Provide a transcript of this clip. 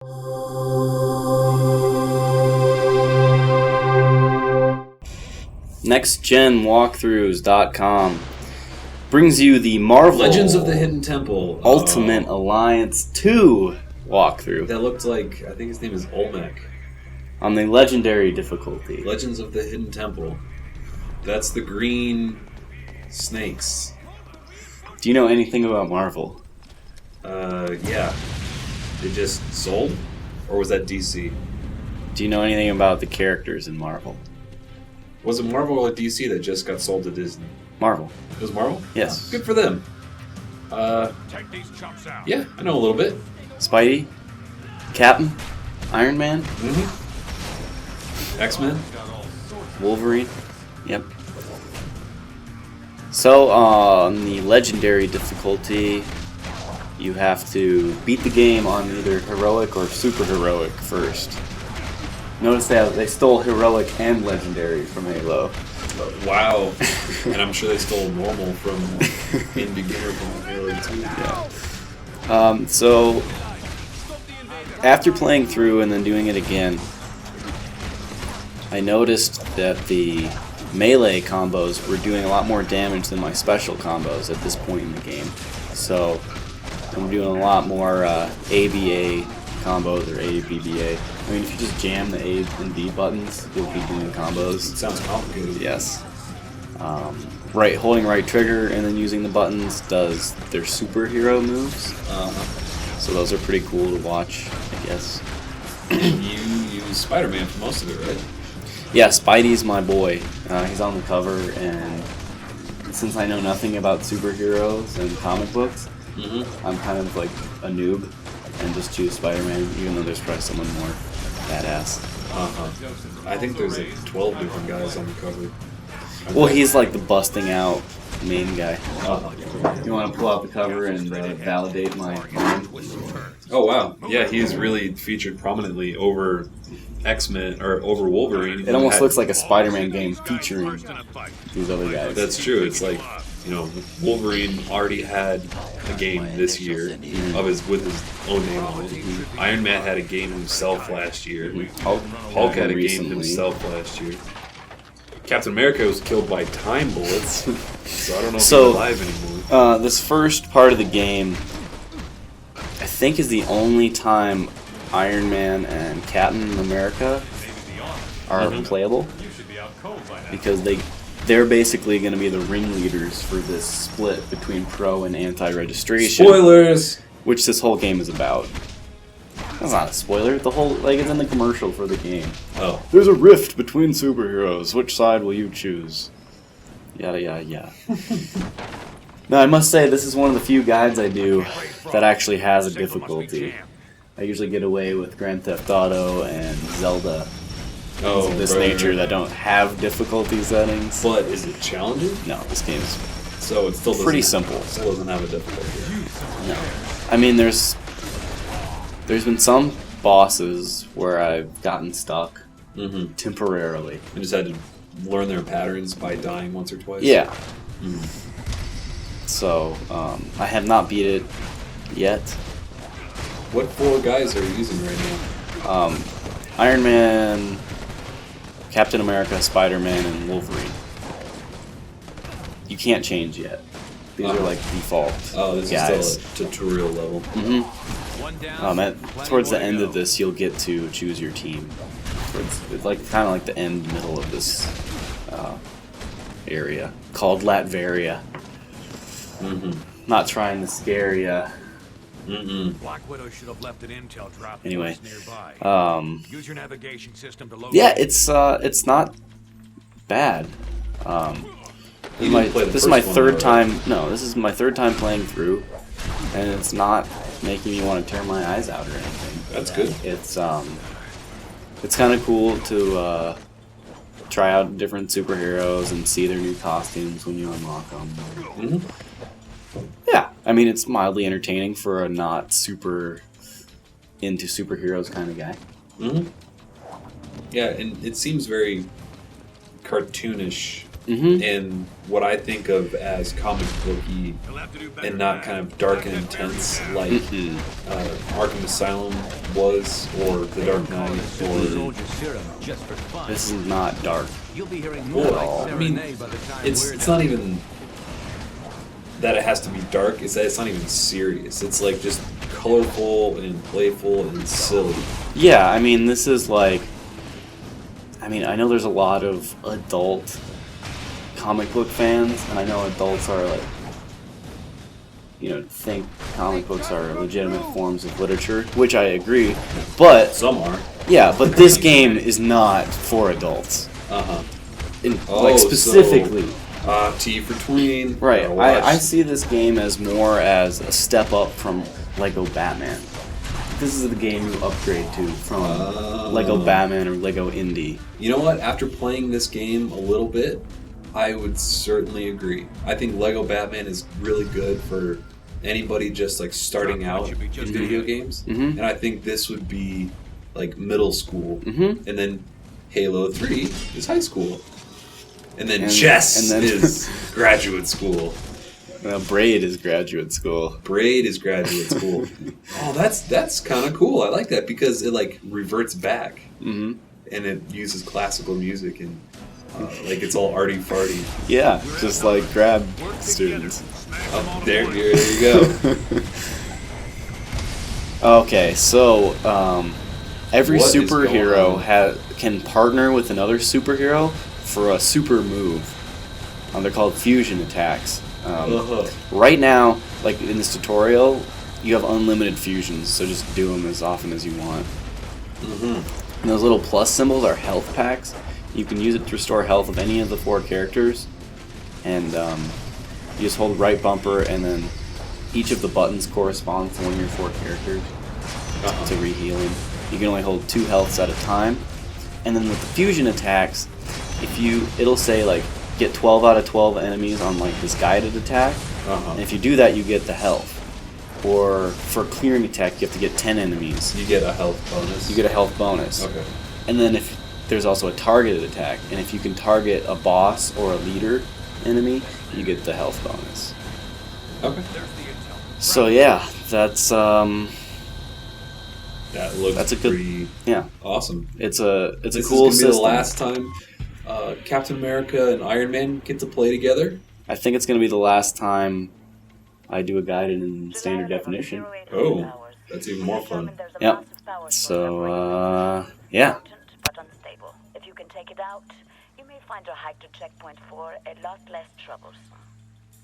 NextGenWalkthroughs.com brings you the Marvel Legends of the Hidden Temple Ultimate Alliance 2 walkthrough. That looked like, I think his name is Olmec. On the legendary difficulty. Legends of the Hidden Temple. That's the green snakes. Do you know anything about Marvel? Yeah. They just sold? Or was that DC? Do you know anything about the characters in Marvel? Was it Marvel or DC that just got sold to Disney? Marvel. It was Marvel? Yes. Good for them. Take these chumps out. Yeah, I know a little bit. Spidey? Captain? Iron Man? Mm-hmm. X-Men? Wolverine? Yep. So, on the legendary difficulty, you have to beat the game on either heroic or super heroic first. Notice they stole heroic and legendary from Halo. Wow. And I'm sure they stole normal from in beginner from Halo 2. Yeah. So, after playing through and then doing it again, I noticed that the melee combos were doing a lot more damage than my special combos at this point in the game. So, I'm doing a lot more ABA combos or ABBA. I mean, if you just jam the A and B buttons, you'll be doing combos. It sounds complicated. Yes. Holding right trigger and then using the buttons does their superhero moves. So those are pretty cool to watch, I guess. You use Spider-Man for most of it, right? Yeah, Spidey's my boy. He's on the cover, and since I know nothing about superheroes and comic books, I'm kind of like a noob and just choose Spider-Man, even though there's probably someone more badass. I think there's like 12 different guys on the cover. Well, he's like the busting out main guy. You want to pull out the cover and validate my claim? Oh wow, yeah, he's really featured prominently over X-Men or over Wolverine. It almost looks like a Spider-Man game featuring these other guys. That's true. It's like, Wolverine already had a game this year with his own name on it. Iron Man had a game himself last year. Hulk had a game himself last year. Captain America was killed by time bullets, so I don't know if he's alive anymore. This first part of the game, I think, is the only time Iron Man and Captain America are playable, because they're basically going to be the ringleaders for this split between pro and anti-registration. Spoilers! Which this whole game is about. That's not a spoiler. The whole, it's in the commercial for the game. Oh. There's a rift between superheroes. Which side will you choose? Yada, yada, yada. Now, I must say, this is one of the few guides I do that actually has a difficulty. I usually get away with Grand Theft Auto and Zelda of this nature that don't have difficulty settings. But is it challenging? No, this game's so it's still pretty simple. Still doesn't have a difficulty. No. I mean, there's been some bosses where I've gotten stuck temporarily. You just had to learn their patterns by dying once or twice? Yeah. So, I have not beat it yet. What 4 guys are you using right now? Iron Man, Captain America, Spider-Man, and Wolverine. You can't change yet. These are like default this guys. is still a tutorial level. Towards the end of this, you'll get to choose your team. It's like kind of like the middle of this area called Latveria. Not trying to scare ya. Black Widow should have left an intel drop Anyway, nearby. Use your navigation system to locate. yeah, it's not bad. This is my third time. No, this is my third time playing through, and it's not making me want to tear my eyes out or anything. That's good. It's kind of cool to try out different superheroes and see their new costumes when you unlock them. Yeah, I mean, it's mildly entertaining for a not super into superheroes kind of guy. Yeah, and it seems very cartoonish and what I think of as comic booky and not kind of dark and intense like Arkham Asylum was, or The Dark Knight, or This is not dark. at all. I mean, it's not even that it has to be dark. It's that it's not even serious. It's like just colorful and playful and silly. Yeah, I mean, this is like... I mean, I know there's a lot of adult comic book fans, and I know adults are like, you know, think comic books are legitimate forms of literature, which I agree, but... Some are. Yeah, but this game is not for adults. Like, specifically. So, T for tween. Right, I see this game as more as a step up from Lego Batman. This is the game you upgrade to from Lego Batman or Lego Indie. You know what? After playing this game a little bit, I would certainly agree. I think Lego Batman is really good for anybody just like starting out in video games. And I think this would be like middle school. And then Halo 3 is high school. And then chess is graduate school. Braid is graduate school. Braid is graduate school. Oh, that's kind of cool. I like that because it like reverts back, and it uses classical music and like it's all arty farty. Yeah, just like grad students. Oh, there you go. Okay, so every superhero can partner with another superhero for a super move. They're called fusion attacks. Right now, like in this tutorial, you have unlimited fusions, so just do them as often as you want. And those little plus symbols are health packs. You can use it to restore health of any of the 4 characters, and you just hold right bumper, and then each of the buttons corresponds to one of your 4 characters to re-healing. You can only hold 2 healths at a time, and then with the fusion attacks, it'll say like get 12 out of 12 enemies on like this guided attack, and if you do that, you get the health. Or for clearing attack, you have to get 10 enemies. You get a health bonus. You get a health bonus. Okay. And then if there's also a targeted attack, and if you can target a boss or a leader enemy, you get the health bonus. Okay. So yeah, that's that looks that's a good, pretty awesome. It's a This cool is gonna be system. the last time Captain America and Iron Man get to play together. I think it's going to be the last time I do a guided in standard definition. Oh, that's even more fun. Yep. So yeah. But unstable. If you can take it out, you may find a hike to checkpoint 4 a lot less troublesome.